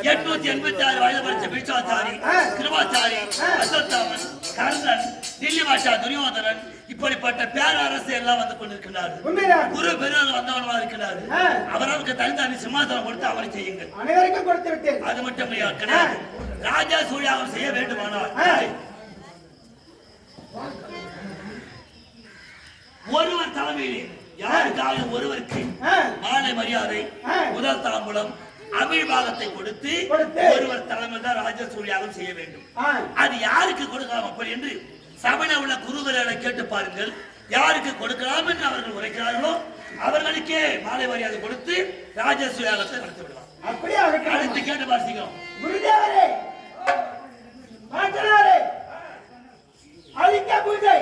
886 வயது படிச்ச பிச்சாச்சாரி, கிருபாச்சாரி, அஸ்வத்தாமன், கர்ணன், தில்லி பாஷா, துரியோதனன் இப்படிப்பட்ட பேரரசு எல்லாம் வந்து கொண்டிருக்கிறார்கள். குரு பெருமாள் வந்தவனமா இருக்கிறாரு. அவர்களுக்கு தனித்தனி சிம்மாசனம் கொடுத்து அவரை செய்யுங்கள். அனைவருக்கும் கொடுத்து விட்டேன். அது மட்டும் கிடையாது. ராஜா சூழியாகம் செய்ய வேண்டுமானால் ஒருவர் தலைமையிலே யாருக்காக ஒருவருக்கு மாலை மரியாதை, முதல் தாம்பூலம், அபிழ்வாகத்தை கொடுத்து ஒருவர் தலைமையில் தான் ராஜ சூழியாகம் செய்ய வேண்டும். அது யாருக்கு கொடுக்கலாம் அப்படி என்று சபையில் உள்ள குருவர்களை கேட்டு பாருங்கள். யாருக்கு கொடுக்கலாம் என்று அவர்கள் உரைக்கிறார்களோ அவர்களுக்கே மாலை மரியாதை கொடுத்து ராஜ சூழியாகத்தை நடத்தி விடலாம். அப்படியே அடுத்து கேட்டு பார்த்திக்கிறோம். குருதேவரே, மாற்றனாரே, அலிக்க பூஜை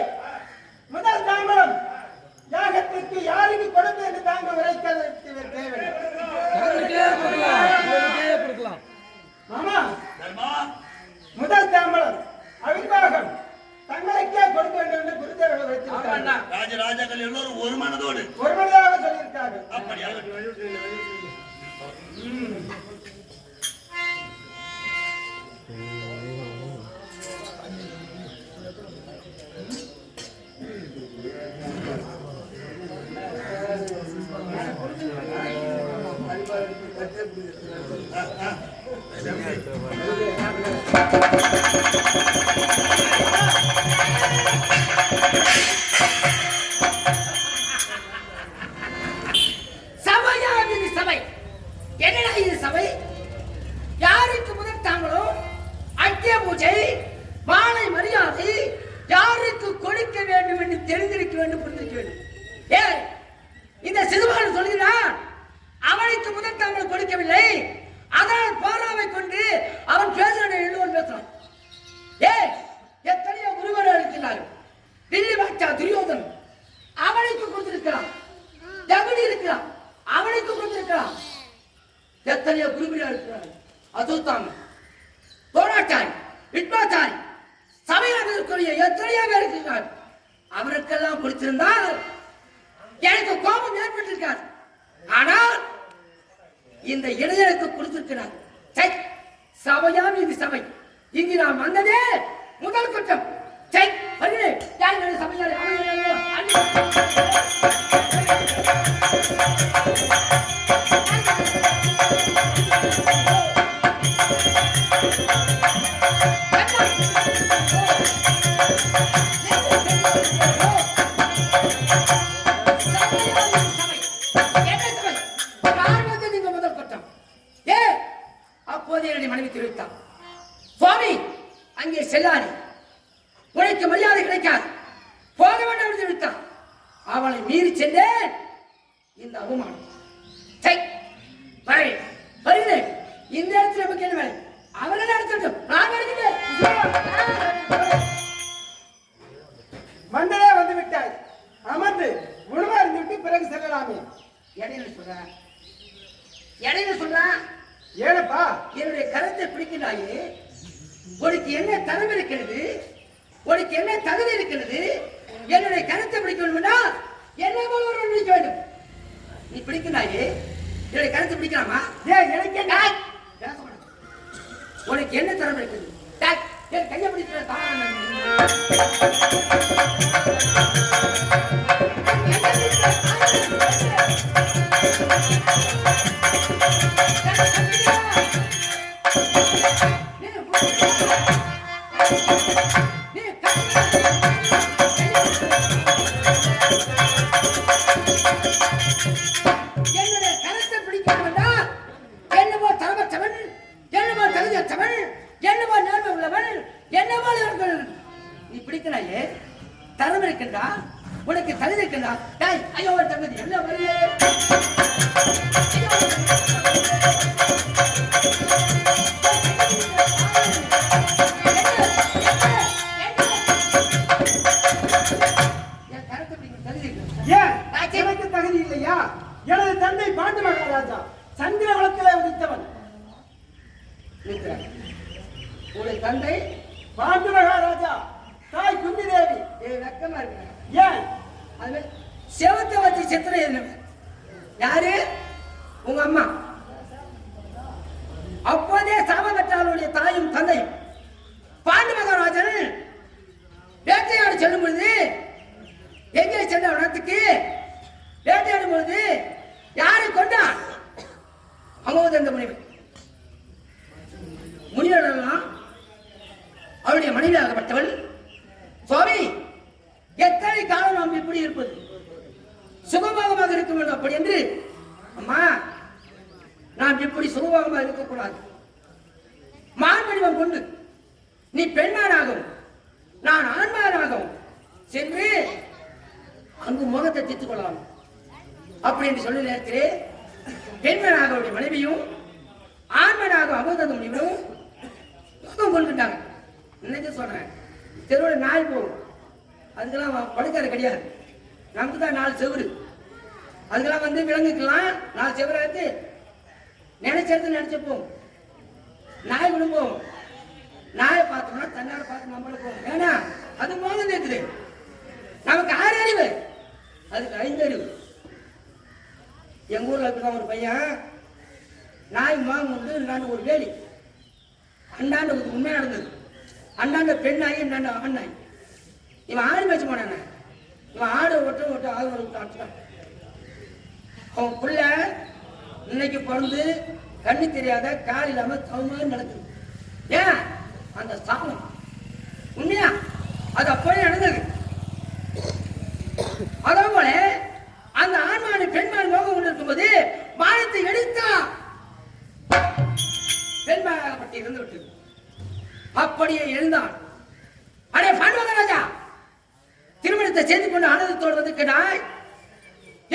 முதல் தாம்பரம் யாகத்திற்கு யாருக்கு கொடுத்து என்று தாங்கள் உரைக்க தேவை. மாமா, முதல் தாம்பரம் அவிர்வாகம் தங்களுக்கே கொடுக்க வேண்டும் என்று குருதேவர்கள் வைத்திருக்கிறார்கள். ராஜராஜர்கள் எல்லோரும் ஒரு மனதாக சொல்லியிருக்கார்கள். அப்படியாக சபை என்னடா இது சபை? யாருக்கு முதல் தாங்களும் அக்கிய பூஜை, மாலை மரியாதை யாருக்கு கொடுக்க வேண்டும் என்று தெரிந்திருக்க வேண்டும், புரிந்திருக்க வேண்டும். ஏய், இந்த சிறுவன் சொல்கிறான் அவனுக்கு முதல் தாங்கள் கொடுக்கவில்லை, அதனால் பாராவை கொண்டு அவன் பேசுகிற எல்லோரும் பேசுறான். ஏய், எத்தனையோ குருவர்கள் இருக்கிறார்கள். தில்லி பாட்சா துரியோதன் அவனுக்கு கொடுத்திருக்கிறான், ஜகுனி இருக்கிறான் அவனுக்கு கொடுத்திருக்கிறான். எத்தனையோ குருவிகள் இருக்கிறார்கள். அதுதான் தோராச்சாரி, வித்வாச்சாரி, சபையாளர்களுக்குரிய எத்தனையோ பேர் இருக்கிறார்கள். அவருக்கெல்லாம் கொடுத்திருந்தால் எனக்கு கோபம் ஏற்பட்டிருக்காது. ஆனால் இந்த இடையனுக்கு கொடுத்திருக்கிறார். சபையாம் இது சபை. இங்கு நாம் வந்ததே முதல் குற்றம். சபையாளர் மனைவி தெரிவித்தார், சுவாமி அங்கே செல்லாது, உனக்கு மரியாதை கிடைக்காது, போக வேண்டும் என்று தெரிவித்தார். அவளை மீறி சென்றேன். இந்த அவமானம் வருகிறேன். இந்த இடத்துல நமக்கு என்ன வேலை? அவர்கள் நடத்தட்டும், நான் வருகிறேன். மண்டலே வந்து விட்டாய், அமர்ந்து உணவா இருந்துவிட்டு பிறகு செல்லலாமே. இடையில சொல்றான். ஏனப்பா, என்னுடைய கருத்தை பிடிக்கிறாயே, உனக்கு என்ன திறமை இருக்கிறது, உனக்கு என்ன தகுதி இருக்கிறது? என்னுடைய கருத்தை பிடிக்க வேண்டும்னா என்ன போல ஒரு பிடிக்க வேண்டும். நீ பிடிக்கிறாயே, என்னுடைய கருத்தை பிடிக்கலாமா? உனக்கு என்ன திறமை இருக்குது? கையை பிடிக்கிற என்னுடைய கருத்தை பிடிக்காமல் என்னவோ தரமற்றவன், என்னவோ தகுதியற்றவன், என்னவோ நேர்மை உள்ளவன், என்னவோ நீ பிடிக்கிறாயே. தரம் இருக்கின்றா, உனக்கு தகுதி இருக்கின்றா? ஐயோ தகுதி என்ன வருது? எனக்கு தகுதி இல்லையா? எனது தந்தை பாண்டு மகாராஜா சந்திர குலத்திலே உதித்தவன். உடைய தந்தை பாண்டு மகாராஜா, தாய் குந்தி தேவி. வெக்கமா இருக்கு. ஏன் அது செவத்தை வச்சு சித்திரை யாரு? உங்க அம்மா. அப்போதே தாயும் தந்தையும். பாண்டு மகாராஜன் வேட்டையாட செல்லும் பொழுது எங்கே சென்ற இடத்துக்கு வேட்டையாடும் பொழுது யாரை கொண்டான்? அமோதந்த முனிவர். முனிவரெல்லாம் அவருடைய மனைவியாகப்பட்டவள். சுவாமி, எத்தனை காலம் நாம் இப்படி இருப்பது? சுகமாக இருக்க வேண்டும். அப்படி என்று அம்மா, நாம் இப்படி சுகமாக இருக்கக்கூடாது. மான் வடிவம் கொண்டு நீ பெண்மானாகவும் நான் ஆண்மானாகவும் சென்று அங்கு முகத்தை தீர்த்துக் கொள்ளலாம் அப்படி என்று சொல்ல நேரத்திலே பெண்மனாக அவருடைய மனைவியும் ஆண்மனாக அமோதந்த முனிவரும் முகம் கொள்கின்றாங்க. இன்னைக்கு சொல்றேன், தெருவில் நாய் போகும், அதுக்கெல்லாம் படுக்காது கிடையாது. நமக்கு தான் 4 செவரு, அதுக்கெல்லாம் வந்து விலங்குக்கெல்லாம் 4 செவராது நினைச்சது நினைச்சு போகும். நாய் விடும் போகும். நாயை பார்த்தோம்னா தன்னார பார்த்து நம்மள போகும். ஏன்னா அது மோகம் இருக்குது. நமக்கு 6 அறிவு, அதுக்கு 5 அறிவு. எங்க ஊர்ல இருக்கிற ஒரு பையன் நாய் மோகம் உண்டு. இந்தாண்டு ஒரு வேலி, அண்டாண்டு உண்மையா நடந்தது. அண்டாண்ட பெண் நாய், இந்தாண்ட ஆண் நாய். இவன் ஆடு மேய்ச்சி போனான, இவன் ஆடு ஒட்டு ஆடு விட்டான். அவன் புள்ள இன்னைக்கு பிறந்து கண்ணு தெரியாத கால் இல்லாம தவமாக நடக்குது. ஏன்? அந்த சாபம். உண்மையா அது அப்போயே நடந்தது. அதே போல அந்த ஆண்மானு பெண்மான் மோகம் கொண்டு இருக்கும்போது வானத்தை எடுத்தா பெண்மானாகப்பட்டு இருந்து விட்டது. அப்படியே எழுந்தான். அடே பாண்டுமகாராஜா, திருமணத்தை செய்து கொண்டு ஆனந்தத்தோடு வந்து கேட்டாய்,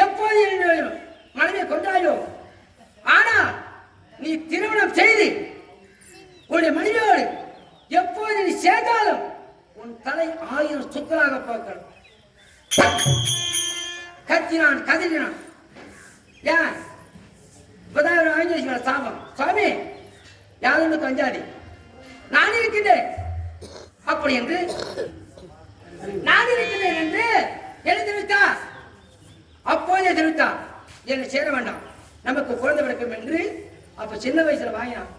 எப்போது மனைவியை கொண்டாயோ? ஆனா நீ திருமணம் செய்து உன்னுடைய மனைவியோடு எப்போது நீ சேர்ந்தாலும் உன் தலை 1000 சுக்கலாக பார்க்கணும். கத்தினான், கதறினான். ஏன்? இப்பதான் வாங்கி சாபம். சுவாமி, யாரும் அஞ்சாதி, நான் இருக்கின்றேன் அப்படி என்று நான் இருக்கின்றேன் என்று எழுதி விட்டார். அப்போதே தெரிவித்தார், என்னை சேர வேண்டாம், நமக்கு குழந்தை பிறக்கும் என்று. அப்ப சின்ன வயசுல வாங்கினான்.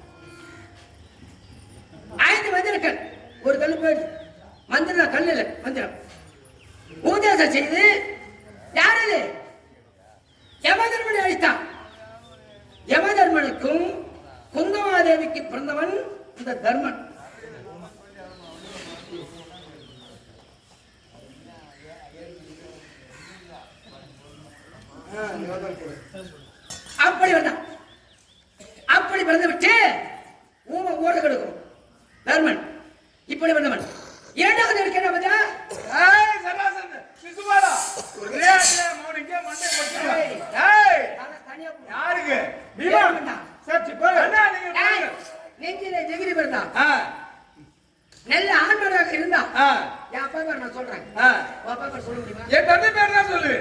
5 மந்திரங்கள், ஒரு கல் போயிடுச்சு. மந்திரம் கல் இல்லை, மந்திரம் உபதேசம் செய்து யாரு யமதர்மனை அழித்தான். யமதர்மனுக்கும் குந்தமாதேவிக்கு பிறந்தவன் இந்த தர்மன். அப்படி வந்தான். அப்படி பிறந்து விட்டு ஊமை ஓட கெடுக்கும் தர்மன். இப்படி வந்தவன். 2வது என்ன பத்தியா? யாருக்கு? நெஞ்சிலே ஜெகிரி பிறந்தான். நல்ல ஆண்மனாக இருந்தா என் அப்பா பேர் நான் சொல்றேன். அப்பா பேர் சொல்ல முடியுமா? என் தந்தை பேர் தான் சொல்லு.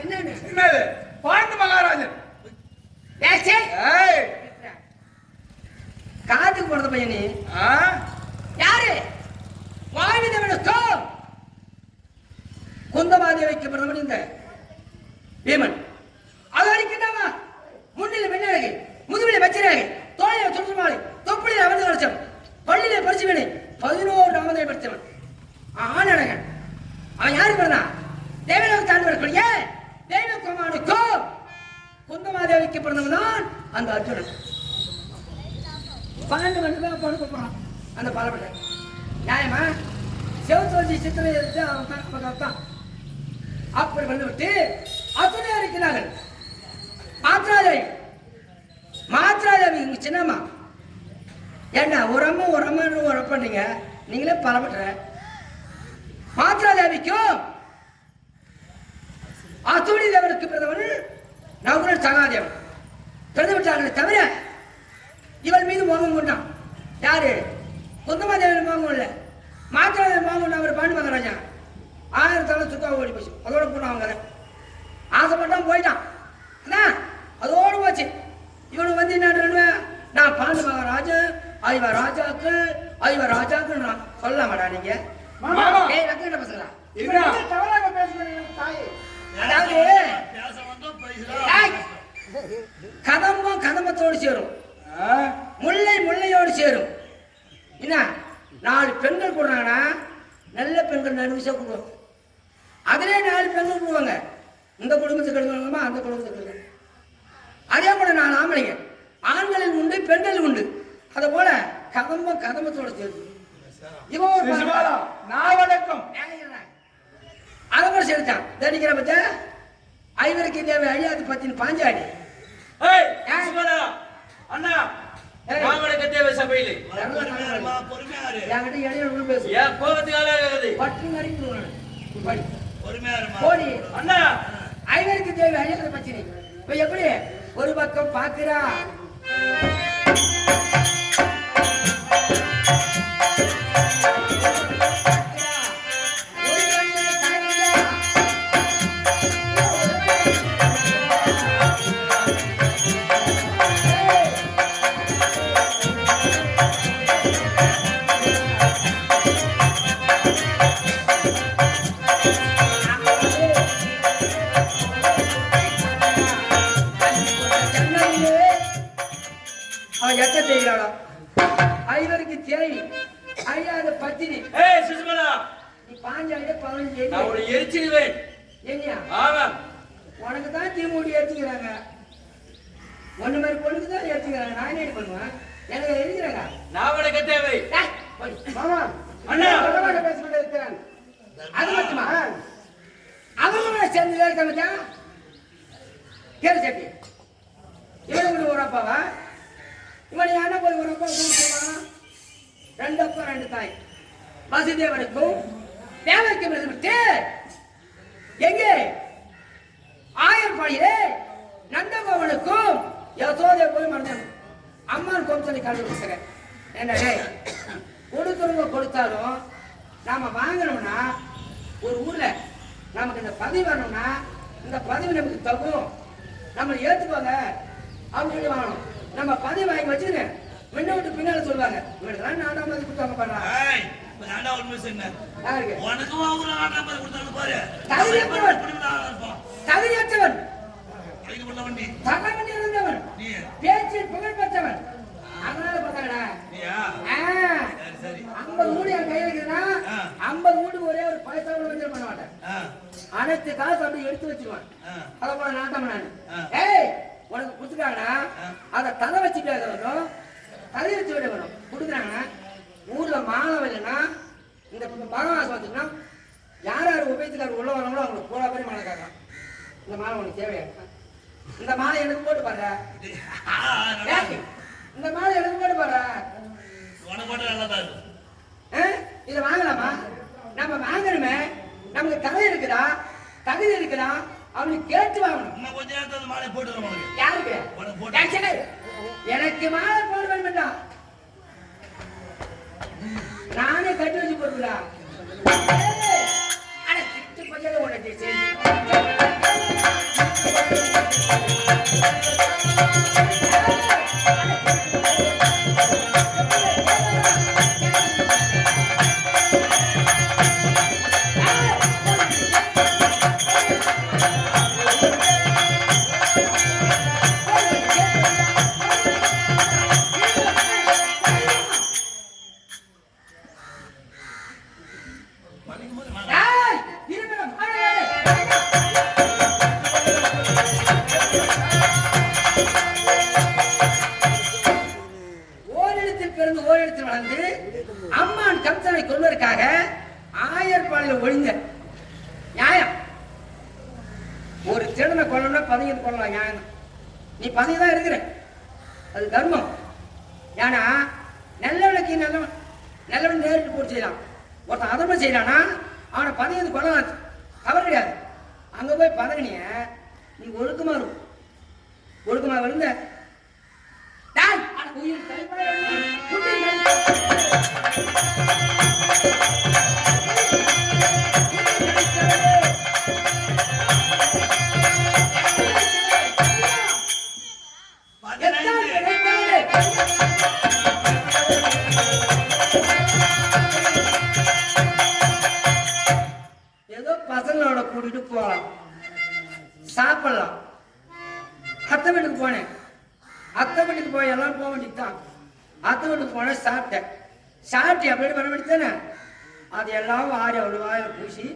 என்னது? பாண்டு மகாராஜன். காதுக்கு பிறந்த பையனே யாரு? வாய்விதவனுக்கும் குந்தமாதேவிக்கு பிறந்தவன் இந்த பீமன். அது அடிக்கின்றாமா? முன்னிலை மென்னழகு, முதுவிலை பச்சையாக, தோழைய சுற்றுமாலை, தொப்புளில் அமர்ந்து வருஷம், பள்ளியிலே பரிசு வேலை 11 ஆமதை படித்தவன் ஆனழகன். அவன் யாரு பிறந்தான்? தேவலோக தாண்டி வரக்கூடிய தேவகுமாரனுக்கும் குந்தமாதேவிக்கு பிறந்தவன் தான் அந்த அர்ஜுனன். 12 மணி தான் படுக்க போறான் அந்த பாலப்பட்ட. நியாயமா? செவத்தோஞ்சி சித்திரை எடுத்து அவன் தான் அப்படி வந்து விட்டு அத்துணை இருக்கிறார்கள். மாத்ராதேவி இங்க சின்னம்மா. ஏன்னா ஒரு அம்மா பண்ணீங்க, நீங்களே பலப்பட்ட. மாத்ராதேவிக்கும் அத்துணை தேவனுக்கு பிறந்தவன் நகுலன் சகாதேவன் பிறந்து விட்டார்களே தவிர இவள் மீது மோகம் கொண்டான். யாரு? குந்தமாதேவன் மோகம் இல்லை, மாத்ராதேவி மோகம் கொண்டான். அவர் பாண்டு மகாராஜா 1000 தலை சுத்தா ஓடி போச்சு. அதோட போன அவங்க ஆசைப்பட்டான், போயிட்டான். அதோடு போச்சு. இவனுக்கு வந்து என்ன, நான் பாண்டு மகாராஜா ராஜாக்கு நான் சொல்லமாடா நீங்க பசங்களா? அதாவது கதம்பம் கதம்பத்தோடு சேரும், முல்லை முல்லையோடு சேரும், என்ன 4 பெண்கள் கூடுறாங்கன்னா நல்ல பெண்கள் நடுவிசா கூடுவாங்க. அதிலே 4 பெண்கள் கூடுவாங்க. இந்த குடும்பத்துக்கு எடுக்கணுமா அந்த குடும்பத்துக்கு எடுக்கணும். அதே போல 4 ஆம்பளைங்க, ஆண்களில் உண்டு பெண்கள் உண்டு. அதை போல கதம்பத்தோட சேர்த்து இவன் நாவடக்கம் அதை போல சேர்த்தான். தடிக்கிற பச்சா ஐவருக்கு தேவை அழியாது பத்தின் பாஞ்சாடி அண்ணா நாவடக்க தேவை சபையிலே என்கிட்ட இடையில உள்ள பேசு. ஏன் கோபத்துக்காக பட்டு நடிக்கணும் அண்ணா ஐவருக்கு தேவை அழியாத பச்சினை. இப்ப எப்படி ஒரு பக்கம் பாக்குறா எட்ட செய்கிறாளா ஐவருக்கு தேவை அழியாத பத்தினி. நீ பாஞ்சாயிரம் 15 நான் உன்னை எரிச்சிடுவேன். ஏனியா ஆமா உனக்கு தான் தீமூடி ஏத்துக்கிறாங்க. ஒண்ணு மாதிரி பொண்ணுக்கு தான் ஏத்துக்கிறாங்க. நான் என்ன பண்ணுவேன்? எனக்கு எழுதுறாங்க நாவடக்க தேவை. மாமா அண்ணா பேசிக்கிட்டு இருக்கிறாங்க. அது மட்டுமா அவங்க சேர்ந்து இருக்க மச்சான் கேள்வி சட்டி இவனுக்கு ஒரு அப்பாவா இவனை என்ன போய் ஒரு அப்பா கூப்பிடுவான். 2 அப்பா 2 தாய் வசுதேவனுக்கும் தேவைக்கும் விட்டு எங்கே ஆயர்பாடியிலே நந்தகோவனுக்கும் யசோதை போய் மறந்தேன். அம்மான் கோம்சனை கண்டுபிடிச்சிருக்கேன். என்ன கொடுக்குறவங்க கொடுத்தாலும் நாம வாங்கணும்னா ஒரு ஊர்ல நமக்கு இந்த பதவி வரணும்னா இந்த பதவி நமக்கு தகும் நம்ம ஏத்துக்கோங்க அப்படின்னு சொல்லி வாங்கணும். நம்ம பதவி வாங்கி வச்சுன்னு முன்ன விட்டு பின்னால சொல்லுவாங்க இவனுக்கு 4ஆம் தேதி கொடுத்தாங்க பண்றாங்க. தகுதியற்றவன் இருந்தவன் பேச்சில் புகழ் பெற்றவன். அதனால பார்த்தாங்கடா 50 மூடி என் கையில் இருக்குதுன்னா 50 மூட்டுக்கு ஒரே ஒரு பைசா கூட பண்ண மாட்டேன். அனைத்து காசு அப்படி எடுத்து வச்சிருவான். அதை போல நாட்டம் நான் ஏய் உனக்கு கொடுத்துட்டாங்கன்னா அதை தலை வச்சு பேசணும் தலை வச்சு விட வேணும். கொடுக்குறாங்கன்னா ஊர்ல மாலை இல்லைன்னா இந்த பகவாசம் வந்துச்சுன்னா யார் யார் உபயோகத்துக்காரர் உள்ள வரவங்களோ அவங்களுக்கு போல பேர் மாலை காக்கலாம். இந்த மாலை உனக்கு தேவையா? இந்த மாலை எனக்கு போட்டு பாரு. இந்த மாலை எனக்கு போட்டு பாரு. இதை வாங்கலாமா? நம்ம வாங்கணுமே நமக்கு தகுதி இருக்குதா தகுதி இருக்குதா அவனுக்கு கேட்டு வாங்கணும். கொஞ்ச நேரத்தில் மாலை போட்டு யாருக்கு எனக்கு மாலை போட வேண்டும்டா. நானே கட்டி வச்சு போட்டுடா. ஆனா திட்டு பச்சை உனக்கு ஓரிடத்தில் வளர்ந்து அம்மான் கம்சனை கொள்வதற்காக ஆயர்பாளையில் ஒழிந்த நியாயம். ஒரு திருடனை கொல்லணும்னா 15 கொள்ளலாம் நியாயம். நீ 15 தான் இருக்கிற அது தர்மம். ஏன்னா நல்லவனுக்கு நல்லவன் நேரிட்டு போட்டு செய்யலாம். ஒருத்தன் அதர்மம் செய்யலான்னா அவனை 15 கொள்ளலாம் தவறு கிடையாது. அங்க போய் பதகனிய நீ ஒழுக்கமா இருக்கும். ஒழுக்கமா இருந்த உயிர் ஏதோ பசங்களோட கூட்டிட்டு போகலாம் சாப்பிடலாம். அத்தை வீட்டுக்கு போனேன். அத்தை வீட்டுக்கு போய் எல்லாம் போக வேண்டியதுதான். அத்தை வீட்டுக்கு போனேன் சாப்பிட்டேன். சாப்பிட்டு எப்படி பண்ண அதையெல்லாம் ஆடி அவ்வளோ வாயில பூசி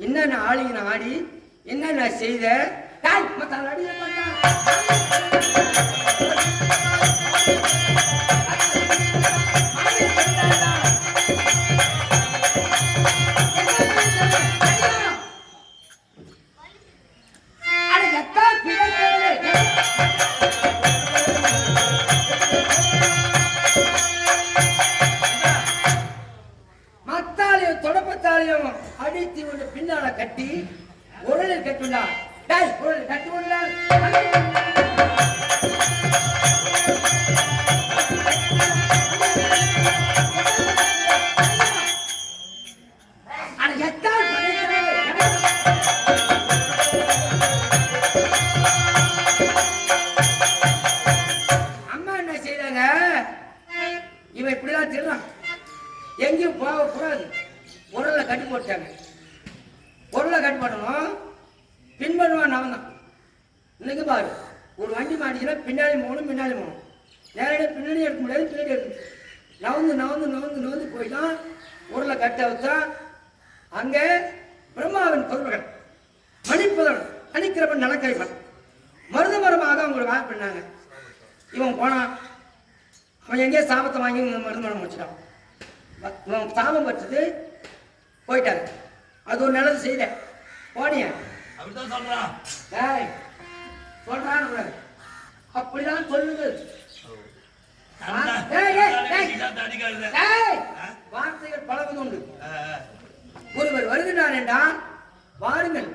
என்னென்ன ஆளிங்க ஆடி என்னென்ன செய்த அடிய தொடப்பத்தாலையும் அடித்து கொண்டு பின்னால கட்டி உரலில் கட்டுண்டா உரலில் கட்டி அம்மா என்ன செய்யறாங்க இவன் இப்படிதான் திருறான் எங்கேயும் போகக்கூடாது உரலை கட்டி போட்டாங்க உரலை கட்டி போட்டணும் பின்பற்றுவான் அவன் தான் இன்னைக்கு பாரு ஒரு வண்டி மாட்டிச்சுன்னா பின்னாடி போகணும் நேரடியாக பின்னாடி எடுக்க முடியாது பின்னாடி எடுக்க நவந்து போய் தான் உரலை கட்ட வச்சான் அங்கே பிரம்மாவின் பொருள்கள் மணிப்புதன் அணிக்கிறவன் நடக்கிறவன் மருத மரமாக அவங்களை வாய்ப்பு பண்ணாங்க இவன் போனான் அவன் எங்கேயோ சாபத்தை வாங்கி மருது மரம் வச்சுட்டான் இவன் சாபம் வச்சுட்டு போயிட்டாங்க அது ஒரு நல்லது செய்த போனிய அப்படிதான் சொல்றான் சொல்றான் அப்படிதான் சொல்லுது வார்த்தைகள் பழகுது உண்டு ஒருவர் வருகிறார் என்றால் வாருங்கள்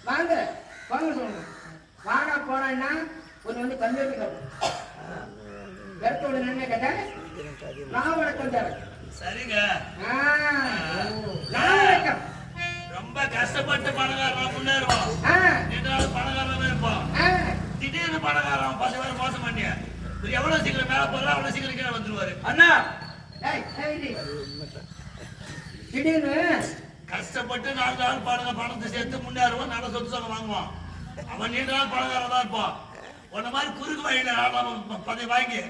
வாங்க வாங்க சொல்லுங்க வாடா போனா கொஞ்சம் வந்து கல்வெட்டு இடத்தோட என்ன கேட்டேன் நான் வணக்கம் தேவை சரிங்க வணக்கம் ரொம்ப கஷ்டப்பட்டு பணக்காரன் முன்னேறுவோம் பணக்காரன் இருப்போம் திடீர்னு பணக்காரன் 10 பேர் மோசம் பண்ணிய எவ்வளவு சீக்கிரம் மேல போறா அவ்வளவு சீக்கிரம் கீழே வந்துருவாரு அண்ணா திடீர்னு கஷ்டப்பட்டு 4 நாள் பணத்தை சேர்த்து முன்னேறுவோம் நல்ல சொத்து சொகம் வாங்குவான் அவன் நீண்ட நாள் பணக்காரன் தான் இருப்பான் உன்ன மாதிரி குறுக்கு வழியில பதவி வாங்கி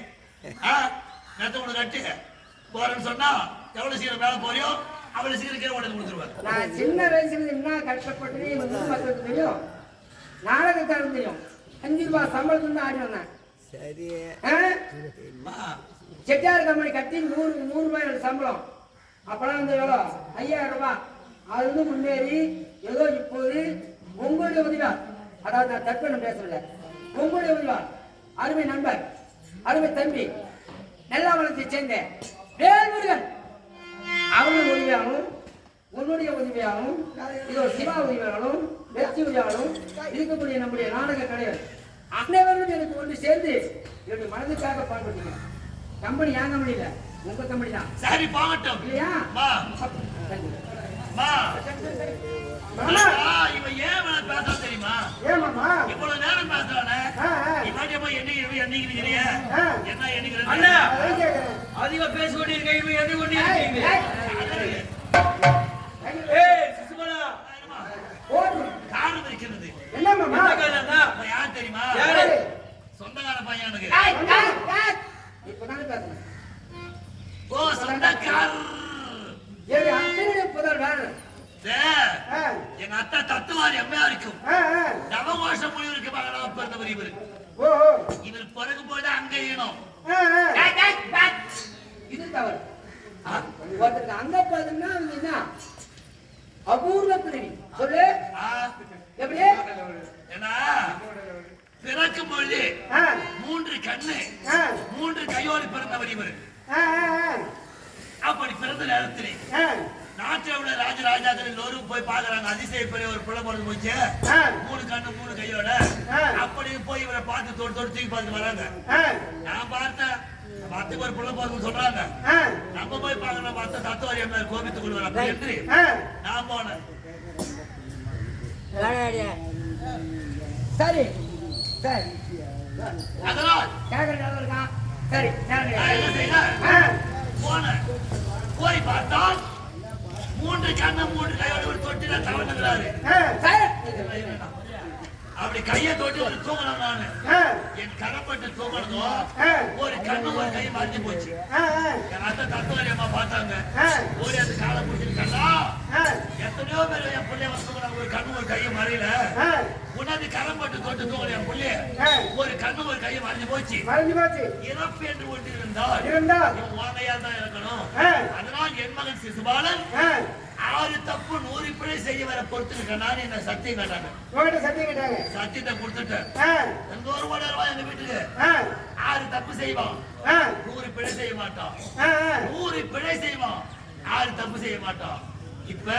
நேற்று உனக்கு கட்டி போறேன்னு சொன்னா எவ்வளவு சீக்கிரம் மேல போறியோ அவ்வளவு சீக்கிரம் கீழே உடனே கொடுத்துருவாரு. நான் சின்ன வயசுல என்ன கஷ்டப்பட்டு மக்களுக்கு தெரியும் நாடகக்காரன் தெரியும் 5 ரூபாய் சம்பளத்துக்கு ஆடி வந்தேன் சரி செட்டியார் கம்பெனி கட்டி 100 ரூபாய் சம்பளம் அப்பெல்லாம் வந்து எவ்வளோ 5000 ரூபாய் அது வந்து முன்னேறி ஏதோ இப்போது உங்களுடைய உதவியார் அதாவது நான் தப்பு பேசல உங்களுடைய உதவியார் அருமை நண்பர் அருமை தம்பி நெல்லாவளத்தை சேர்ந்த வேல்முருகன் அவர்கள் உதவியாலும் உன்னுடைய உதவியாலும் இதோ சிவா உதவியாலும் வெற்றி உதவியாலும் இருக்கக்கூடிய நம்முடைய நாடக கலைஞர் அனைவரும் எனக்கு ஒன்று சேர்ந்து என்னுடைய மனதுக்காக பாடுபட்டீங்க. கம்பெனி ஏன் கம்பெனி இல்ல உங்க கம்பெனி தான். சரி பாவட்டும் இல்லையா இவன் ஏன் பேச தெரியுமா? ஏமாமா இவ்வளவு நேரம் பேசுறானே என்ன எண்ணிக்கிறேன் அதிக பேச வேண்டியிருக்க இவன் எண்ணி கொண்டிருக்கீங்க. காரணம் இருக்கிறது. யார் தெரியுமா? சொந்தக்கார பையனுக்கு. ஓ சொந்தக்காரர் எங்க அத்தா தத்துவாரி அம்மையா இருக்கும். நவகோஷ முனிவருக்கு மகனாக பிறந்தவர் இவர். இவர் பிறகு போது அங்க ஈனம். இது தவறு. ஒருத்தருக்கு அங்க போதுன்னா என்ன அபூர்வ பிரிவி சொல்லு. எப்படி ஏன்னா பிறக்கும் பொழுது 3 கண்ணு 3 கையோடு பிறந்தவர் இவர். அப்படி பிறந்த நேரத்திலே நாட்டில் உள்ள ராஜராஜாக்கள் எல்லோரும் போய் பாக்குறாங்க. அதிசயப்படி ஒரு பிள்ளை பிறந்து போச்சு 3 கண்ணு 3 கையோட. அப்படி போய் இவரை பார்த்து தொட்டு தூக்கி பார்த்து வராங்க. நான் பார்த்தேன் பார்த்து ஒரு பிள்ளை பிறந்து சொல்றாங்க. நம்ம போய் பார்க்கணும் பார்த்தா தத்துவாரி அம்மையார் கோபித்துக் கொள்வார் அப்படி என்று நான் போனேன். சரி சரி அதனால் இருக்கான். சரி என்ன செய்யலாம் போனேன். போய் பார்த்தால் 3 கண்ணு 3 கையோட ஒரு தொட்டில தவண்டுகிறாரு. அப்படி கையை தொட்டி ஒரு தூங்கணும். நானு என் கடப்பட்டு தூங்கணும். ஒரு கண்ணு ஒரு கை மாற்றி போச்சு. என் அத்தை தத்துவாரி அம்மா பார்த்தா பார்த்தாங்க. ஓடி அந்த காலை பிடிச்சிருக்காங்களா? எத்தனையோ பேர் என் பிள்ளைய வந்து ஒரு கண்ணு ஒரு கையை மறையில உனது கரம் பட்டு தொட்டு தோல் என் பிள்ளைய ஒரு கண்ணு ஒரு கையை மறைஞ்சு போச்சு. இறப்பு என்று ஒன்று இருந்தால் இவன் வாங்கையா தான் இருக்கணும். அதனால் என் மகன் சிசுபாலன் 6 தப்பு 100 பிழை செய்ய வர பொறுத்துருக்கேன். என்ன சத்தியம் கேட்டாங்க. சத்தியத்தை கொடுத்துட்டேன். எந்த ஒரு கோடி ரூபாய் எங்க வீட்டுக்கு 6 தப்பு செய்வான், 100 பிழை செய்ய மாட்டான். 100 பிழை செய்வான், 6 தப்பு செய்ய மாட்டான். இப்ப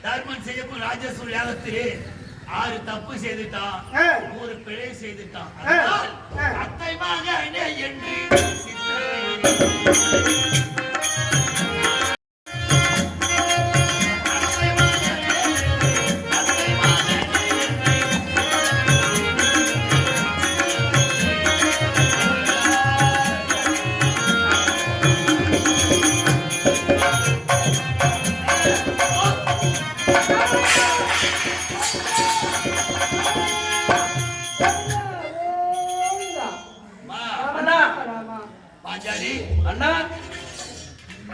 தர்மன் செய்யப்படும் ராஜசூர் யாகத்தில் 6 தப்பு செய்துட்டான், 100 பிழை செய்துட்டான். அத்தை மகனே என்று அண்ணா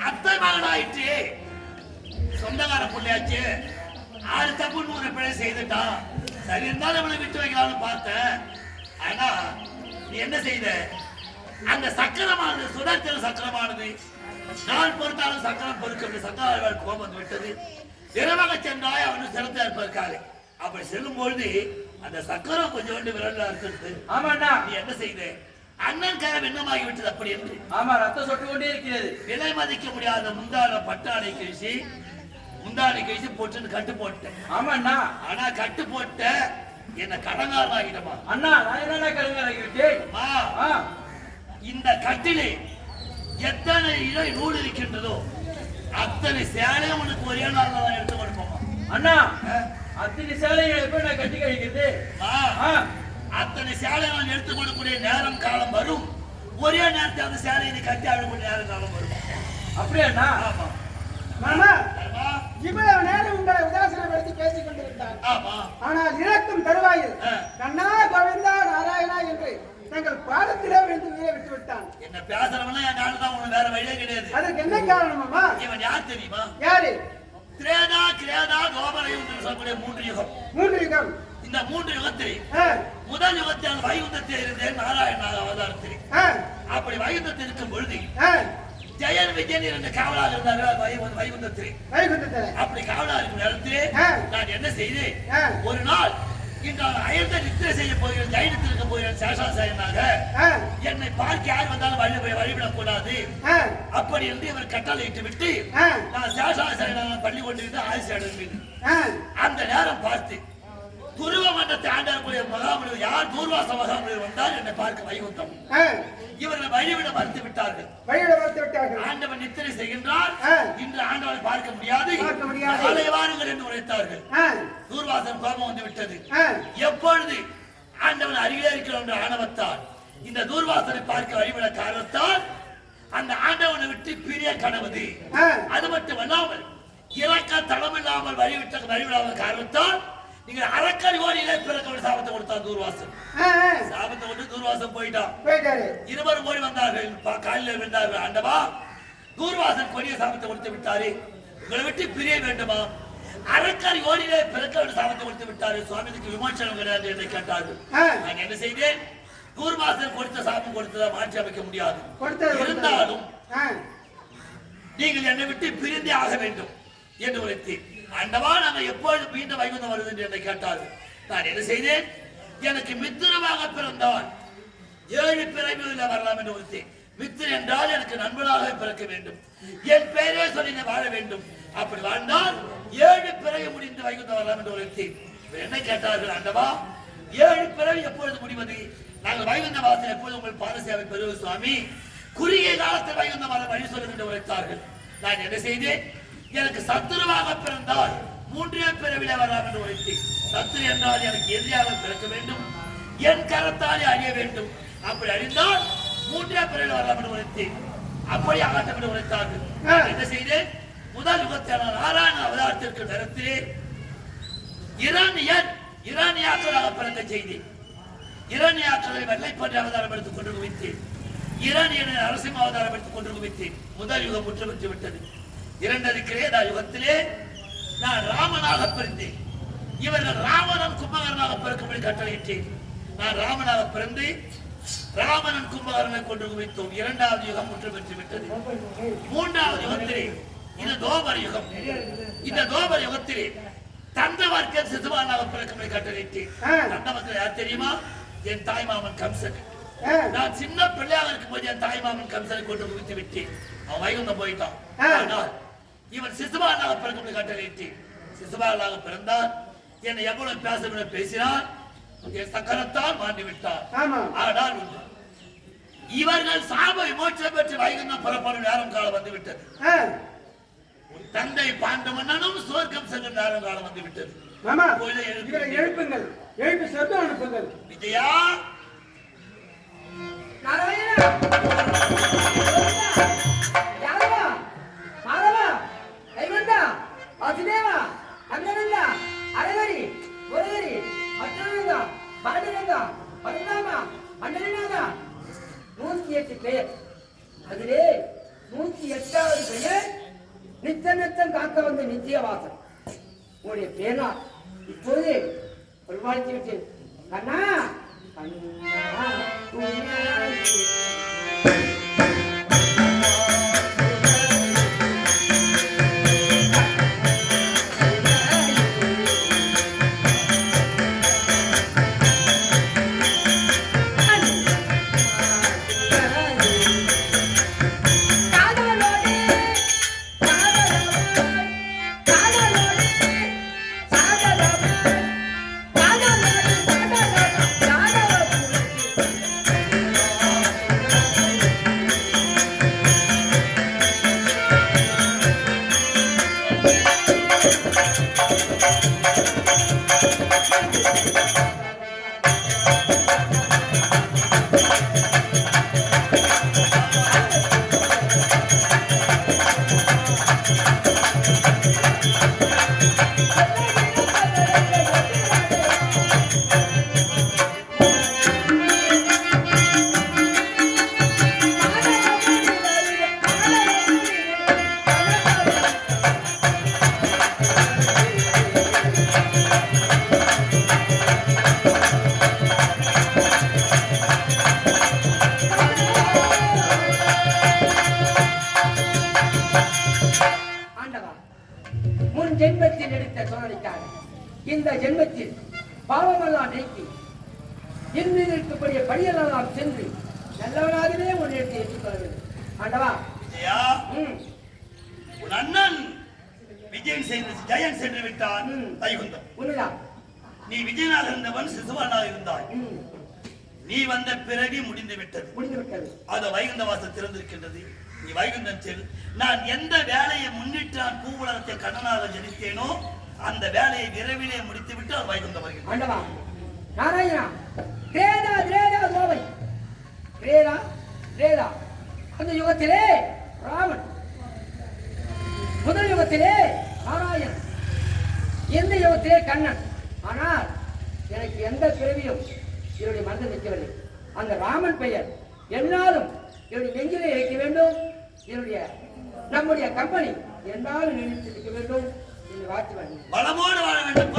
அத்தை மகனாயிற்று, சொந்தக்கார பிள்ளையாச்சு. 6 தப்பு 100 பிழை செய்துட்டான். சரி இருந்தாலும் அவனை விட்டு வைக்கலாம்னு பார்த்தேன். ஆனா நீ என்ன செய்த? அந்த சக்கரமானது சுதந்திர சக்கரமானது நான் பொறுத்தாலும் சக்கரம் பொறுக்க சக்கர கோபம் வந்து விட்டது. இரவாக சென்றாய் அவனு சிறந்த இருப்பதற்காக. அப்படி செல்லும் பொழுது அந்த சக்கரம் கொஞ்சோண்டு விரல்ல இருக்கிறது. ஆமாண்ணா, நீ என்ன செய்த? அண்ணன் கரம் என்னமாகி விட்டது அப்படி என்று. ஆமா, ரத்தம் சொட்டு கொண்டே இருக்கிறது. விலை மதிக்க முடியாத முந்தான பட்டாடை கழிச்சு முந்தானை கழிச்சு போட்டு கட்டு போட்டேன். ஆமாண்ணா, ஆனா கட்டு போட்ட என்ன கடங்காரம் ஆகிட்டமா? அண்ணா நான் என்ன கடங்காரம் ஆகிவிட்டேன்? இந்த கட்டிலே எத்தனை இழை நூல் இருக்கின்றதோ அத்தனை சேலையும் உனக்கு ஒரே நாள் தான் எடுத்து கொடுப்போமா? அண்ணா அத்தனை சேலைகளை எப்ப நான் கட்டி கழிக்கிறது? அத்தனை சேலை நான் எடுத்து கொடுக்கக்கூடிய நேரம் காலம் வரும். ஒரே நேரத்தில் அந்த சேலையை நீ கட்டி ஆடக்கூடிய நேரம் காலம் வரும். அப்படியாண்ணா? ஆமா மாமா, இவ்வளவு நேரம் உங்களை உதாசனப்படுத்தி பேசிக் கொண்டிருந்தார். ஆனால் இறக்கும் தருவாயில் கண்ணா கோவிந்தா நாராயணா என்று தங்கள் பாதத்திலே விழுந்து உயிரை விட்டு விட்டான். என்ன பேசுறவனா என் நாள் தான், உனக்கு வேற வழியே கிடையாது. அதுக்கு என்ன காரணமாமா? இவன் யார் தெரியுமா? யாரு? திரேதா கிரேதா துவாபர யுகம் சொல்லக்கூடிய 3 யுகம். 3 யுகம். இந்த 3 யுகத்தில் முதல் யுகத்தில் வைகுந்தத்தில் இருந்தேன் நாராயணனாக அவதாரத்தில். அப்படி வைகுந்தத்தில் இருக்கும் பொழுது ஜெயன் விஜயன் 2 காவலாக இருந்தார்கள் வைகுந்தத்தில். அப்படி காவலாக இருக்கும் நேரத்திலே நான் என்ன செய்தேன்? ஒரு நாள் இன்று அயர்ந்த நித்திரை செய்ய போகிறேன், ஜெயினத்தில் இருக்க போகிறேன் சேஷாசாயனாக. என்னை பார்க்க யார் வந்தாலும் வழிவிடக் கூடாது அப்படி என்று இவர் கட்டளையிட்டு விட்டு நான் சேஷாசாயனாக பள்ளி கொண்டிருந்த ஆயுசு அடைந்தேன். அந்த நேரம் பார்த்து துருவ மண்டத்தை ஆண்டாக்கூடிய மகாமுனிவர் யார் தூர்வாச மகாமுனிவர் வந்தால் என்னை பார்க்க வைகுந்தம். இவர்கள் வழிவிட மறுத்து விட்டார்கள். ஆண்டவன் நித்திரை செய்கின்றார், இன்று ஆண்டவனை பார்க்க முடியாது, நாளை வாருங்கள் என்று உரைத்தார்கள். தூர்வாசன் கோபம் வந்து விட்டது. எப்பொழுது ஆண்டவன் அருகிலே இருக்கிறோம் என்ற ஆணவத்தால் இந்த தூர்வாசனை பார்க்க வழிவிட காரணத்தால் அந்த ஆண்டவனை விட்டு பிரிய கனவது. அது மட்டுமல்லாமல் இறக்க தளமில்லாமல் வழிவிடாத காரணத்தால் நீங்க அரக்கடி ஓடியிலே பிறக்க சாபத்தை கொடுத்தான் தூர்வாசன். சாபத்தை கொண்டு தூர்வாசன் போயிட்டான். இருவரும் ஓடி வந்தார்கள், காலில் விழுந்தார்கள். ஆண்டவா, தூர்வாசன் கொடிய சாபத்தை கொடுத்து விட்டாரு, உங்களை விட்டு பிரிய வேண்டுமா? அரக்கடி ஓடியிலே பிறக்க சாபத்தை கொடுத்து விட்டாரு, சுவாமிக்கு விமோசனம் கிடையாது என்று கேட்டார்கள். நான் என்ன செய்தேன்? தூர்வாசன் கொடுத்த சாபம் கொடுத்ததா மாற்றி அமைக்க முடியாது. இருந்தாலும் நீங்கள் என்னை விட்டு பிரிந்தே ஆக வேண்டும் என்று உரைத்தேன். ஆண்டவா, நாங்கள் எப்பொழுது மீண்டும் வைகுந்தம் வருது என்று கேட்டார்கள். நான் என்ன செய்தேன்? எனக்கு மித்திரமாக பிறந்தால் 7 பிறவியில் வரலாம் என்று உரைத்தேன். மித்திர என்றால் எனக்கு நண்பனாக பிறக்க வேண்டும், என் பெயரே சொல்லி வாழ வேண்டும். அப்படி வாழ்ந்தால் 7 பிறவி முடிந்து வைகுந்தம் வரலாம் என்று உரைத்தேன். என்ன கேட்டார்கள்? ஆண்டவா, 7 பிறவி எப்பொழுது முடிவது? நாங்கள் வைகுந்த வாசல் எப்பொழுது உங்கள் பாத சேவை பெறுவது சுவாமி? குறுகிய காலத்தில் வைகுந்தம் வர வழி சொல்லும் என்று உரைத்தார்கள். நான் என்ன செய்தேன்? எனக்கு சத்துருவாக பிறந்தால் 3 பிறவிலே வரலாம் என்று உரைத்தேன். சத்துரு என்றால் எனக்கு எதிரியாக பிறக்க வேண்டும், என் கரத்தாலே அழிய வேண்டும். அப்படி அழிந்தால் 3 பிறவிலே வரலாம் என்று உரைத்தேன். அப்படி அகட்டம் என்று உரைத்தார்கள். என்ன செய்தேன்? முதல் யுகத்தான நாராயண அவதாரத்திற்கு நேரத்திலே இரணியாக்களாக பிறக்க செய்தேன். இரணியாக்களை வெள்ளைப்பற்றி அவதாரம் எடுத்துக் கொண்டு வைத்தேன். இரணியனை நரசிம்ம அவதாரம் எடுத்துக் கொண்டு குவித்தேன். முதல் யுகம் முற்று பெற்று விட்டது. இரண்டது கிரேதா யுகத்திலே நான் ராமனாக பிறந்தேன். இவர்கள் ராவணன் கும்பகரனாக பிறக்கும்படி கட்டளையிட்டேன். நான் ராமனாக பிறந்து ராவணன் கும்பகரனை கொண்டு குவித்தோம். இரண்டாவது யுகம் முற்று பெற்று விட்டது. மூன்றாவது யுகத்திலே இது தோபர யுகம். இந்த தோபர யுகத்திலே தந்தவர்க்கன் சிசுபாலனாக பிறக்கும்படி கட்டளையிட்டேன். தந்தவர்க்கன் யார் தெரியுமா? என் தாய்மாமன் கம்சன். நான் சின்ன பிள்ளையாக இருக்கும் போது என் தாய்மாமன் கம்சனை கொண்டு குவித்து விட்டேன். அவன் வைகுந்தம் போயிட்டான். ஆனால் இவன் சிசுபாலனாக பிறக்கும்படி கட்டளையிட்டேன். சிசுபாலனாக பிறந்தார். என்னை எவ்வளவு பேச பேசினார். என் சக்கரத்தால் மாண்டி விட்டார். ஆனால் இவர்கள் சாப விமோச்சனம் பெற்று வைகுந்தம் புறப்படும் நேரம் காலம் வந்து விட்டது. தந்தை பாண்ட மன்னனும் சுவர்க்கம் செல்லும் நேரம் காலம் வந்து விட்டது. எழுப்புங்கள், எழுப்பி சொத்து அனுப்புங்கள். விஜயா அதிலே 108வது பெயர் நித்தம் காக்க வந்த நித்தியவாசன். உங்களுடைய பேனா இப்போது வாழ்த்து விட்டேன். கண்ணா ஜென்மத்தில் எடுத்த சோழனிக்காக இந்த ஜென்மத்தில் பாவமெல்லாம் நீக்கி இன்று இருக்கக்கூடிய படியெல்லாம் சென்று நல்லவனாகவே முன்னெடுத்து ஏற்றுக்கொள்ள வேண்டும். ஆண்டவா, உன் அண்ணன் விஜயன் ஜெயன் சென்று விட்டான் வைகுந்தம். உண்மைதான். நீ விஜயனாக இருந்தவன் சிசுவானாக இருந்தாய். நீ வந்த பிறகு முடிந்து விட்டது. அது வைகுந்த வாசல் திறந்திருக்கின்றது. நீ வைகுந்தம் செல். நான் எந்த வேலையை முன்னிட்டு நான் பூவுலகத்தை கண்ணனாக ஜனித்தேனோ அந்த வேலையை விரைவிலே முடித்துவிட்டு அது வைகுந்தம் வருகிறது. ஆண்டவா நாராயணா, கிரேதா கிரேதா கோவை கிரேதா கிரேதா அந்த யுகத்திலே ராமன், முதல் யுகத்திலே நாராயணன், எந்த யுகத்திலே கண்ணன். ஆனால் எனக்கு எந்த பிறவியும் என்னுடைய மனதில் நிற்கவில்லை. அந்த ராமன் பெயர் என்னாலும் என்னுடைய நெஞ்சிலே இருக்க வேண்டும். என்னுடைய நம்முடைய கம்பெனி என்னாலும் நினைத்து இருக்க வேண்டும் என்று வாழ்த்து வேண்டும். பலமோடு வாழ வேண்டும்.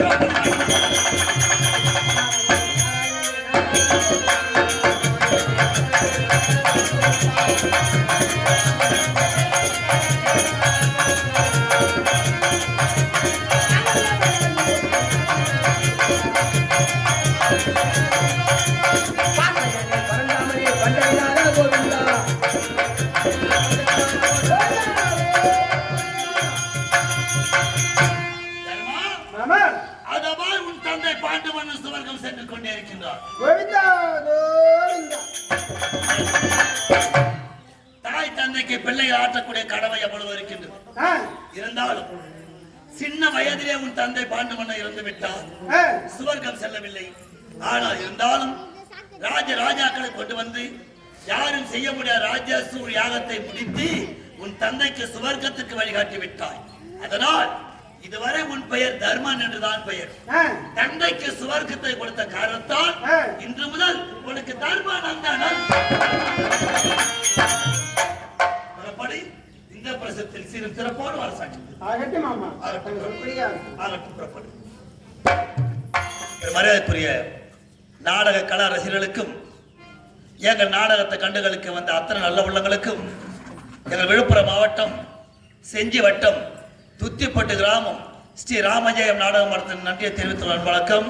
சென்று கொண்டே இருக்கின்றார். தாய் தந்தைக்கு பிள்ளைகள் ஆற்றக்கூடிய கடமை எவ்வளவு இருக்கின்றது. இருந்தாலும் சின்ன வயதிலே உன் தந்தை பாண்டு மன்னன் இறந்து விட்டார். சுவர்க்கம் செல்லவில்லை. ஆனால் இருந்தாலும் ராஜாக்களை கொண்டு வந்து யாரும் செய்ய முடியாத ராஜசூர் யாகத்தை முடித்து உன் தந்தைக்கு சுவர்க்கத்துக்கு வழிகாட்டி விட்டாய். அதனால் இதுவரை உன் பெயர் தர்மன் என்றுதான் பெயர். தந்தைக்கு சுவர்க்கத்தை கொடுத்த காரணத்தால் இன்று முதல் உனக்கு தர்மானந்தனன். இந்த பிரசத்தில் சிறு சிறப்போடு அரசாட்சி மரியாதைக்குரிய நாடக கலா ரசிகர்களுக்கும் எங்கள் நாடகத்தை கண்டுகளுக்கு வந்த அத்தனை நல்ல உள்ளங்களுக்கும் எங்கள் விழுப்புரம் மாவட்டம் செஞ்சி வட்டம் துத்திப்பட்டு கிராமம் ஸ்ரீ ராமஜெயம் நாடக மன்றத்தின் நன்றியை தெரிவித்துள்ள வணக்கம்.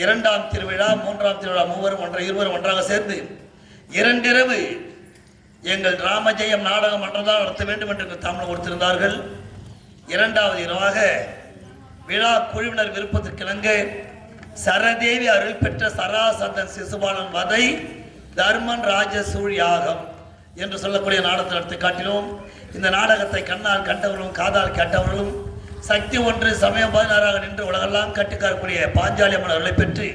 இரண்டாம் திருவிழா மூன்றாம் திருவிழா மூவரும் இருவரும் ஒன்றாக சேர்ந்து இரண்டிரவு எங்கள் ராமஜெயம் நாடக மன்றம் தான் நடத்த வேண்டும் என்று தமிழ் கொடுத்திருந்தார்கள். இரண்டாவது இரவாக விழா குழுவினர் விருப்பத்திற்கிணங்க சரதேவி அருள் பெற்ற சராசந்தன் சிசுபாலன் வதை தர்மன் ராஜசூழ் யாகம் என்று சொல்லக்கூடிய நாடகத்தை நடத்தி காட்டினோம். இந்த நாடகத்தை கண்ணால் கண்டவர்களும் காதால் கேட்டவர்களும் சக்தி ஒன்று சமயம் 16 நின்று உலகெல்லாம் கட்டிக்காரக்கூடிய பாஞ்சாலி அம்மன் அருளை பெற்று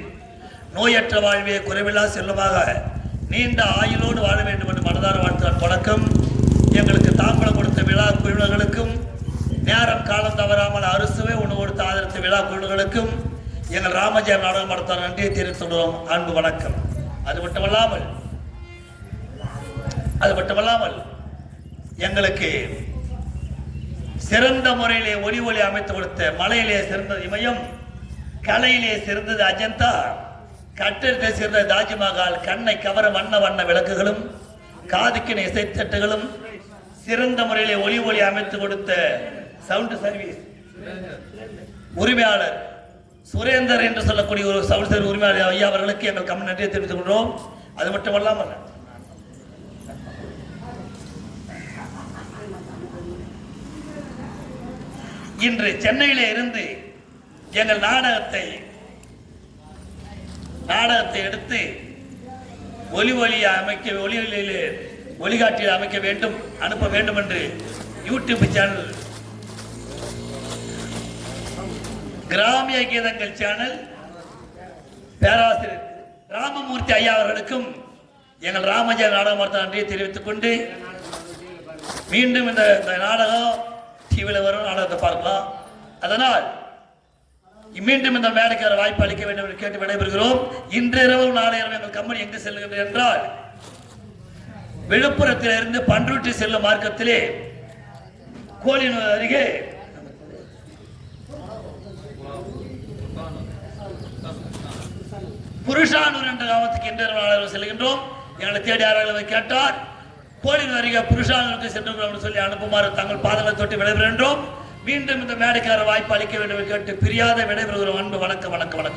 நோயற்ற வாழ்வே குறைவில்லா செல்லுமாக நீண்ட ஆயுளோடு வாழ வேண்டும் என்று மனதார வாழ்த்துடன் வணக்கம். எங்களுக்கு தாம்பலம் கொடுத்த விழா குழுவினர்களுக்கும் நேரம் காலம் தவறாமல் அறுசுவை உணவு கொடுத்து ஆதரித்த விழா குழுவினர்களுக்கும் எங்கள் ராமஜெயம் நாடகம் நடத்த நன்றியை தெரிவித்துள்ளோம். அன்பு வணக்கம். அது மட்டுமல்லாமல் எங்களுக்கு சிறந்த முறையிலே ஒளி அமைத்து கொடுத்த மலையிலே சிறந்தது இமயம், கலையிலே சிறந்தது அஜந்தா, கட்டிடத்தை சிறந்த தாஜ்மஹால், கண்ணை கவர வண்ண விளக்குகளும் காதுக்கின இசைத்தட்டுகளும் சிறந்த முறையிலே ஒளி அமைத்து கொடுத்த சவுண்ட் சர்வீஸ் உரிமையாளர் சுரேந்தர் என்று சொல்லக்கூடிய ஒரு சவுண்ட் சர்வீஸ் உரிமையாளர் ஐயா அவர்களுக்கு எங்கள் கம்மன் நன்றியை தெரிவித்துக் கொள்கிறோம். அது மட்டுமல்லாமல் இன்று சென்னையிலே இருந்து எங்கள் நாடகத்தை எடுத்து ஒளிகாட்டியில் அமைக்க வேண்டும், அனுப்ப வேண்டும் என்று யூடியூப் சேனல் கிராமிய கீதங்கள் சேனல் பேராசிரியர் ராமமூர்த்தி ஐயா அவர்களுக்கும் எங்கள் ராமஜெய நாடக மன்றத்தின் நன்றியை தெரிவித்துக் கொண்டு மீண்டும் இந்த நாடகம் டிவியில் வரும், நாடகத்தை பார்க்கலாம். அதனால் மீண்டும் இந்த மேடைக்கார வாய்ப்பு அளிக்க வேண்டும் என்று கேட்டு விடைபெறுகிறோம். இன்று இரவு நாளை இரவு எங்கள் கம்பெனி எங்கு செல்லுகின்றது என்றால் விழுப்புரத்திலிருந்து பண்ருட்டி செல்லும் மார்க்கத்திலே கோலினூர் அருகே புருஷானூர் என்ற கிராமத்துக்கு இன்று இரவு நாளை செல்கின்றோம். எங்களை தேடி யாராவது கேட்டார் கோலினூர் அருகே புருஷானூருக்கு சென்று சொல்லி அனுப்புமாறு தங்கள் பாதங்களை தொட்டு விடைபெறுகின்றோம். மீண்டும் இந்த மேடைக்கார வாய்ப்பு அளிக்க வேண்டும் என்று கேட்டு பிரியாத விடைபெறுகிறோம். அன்பு வணக்கம்.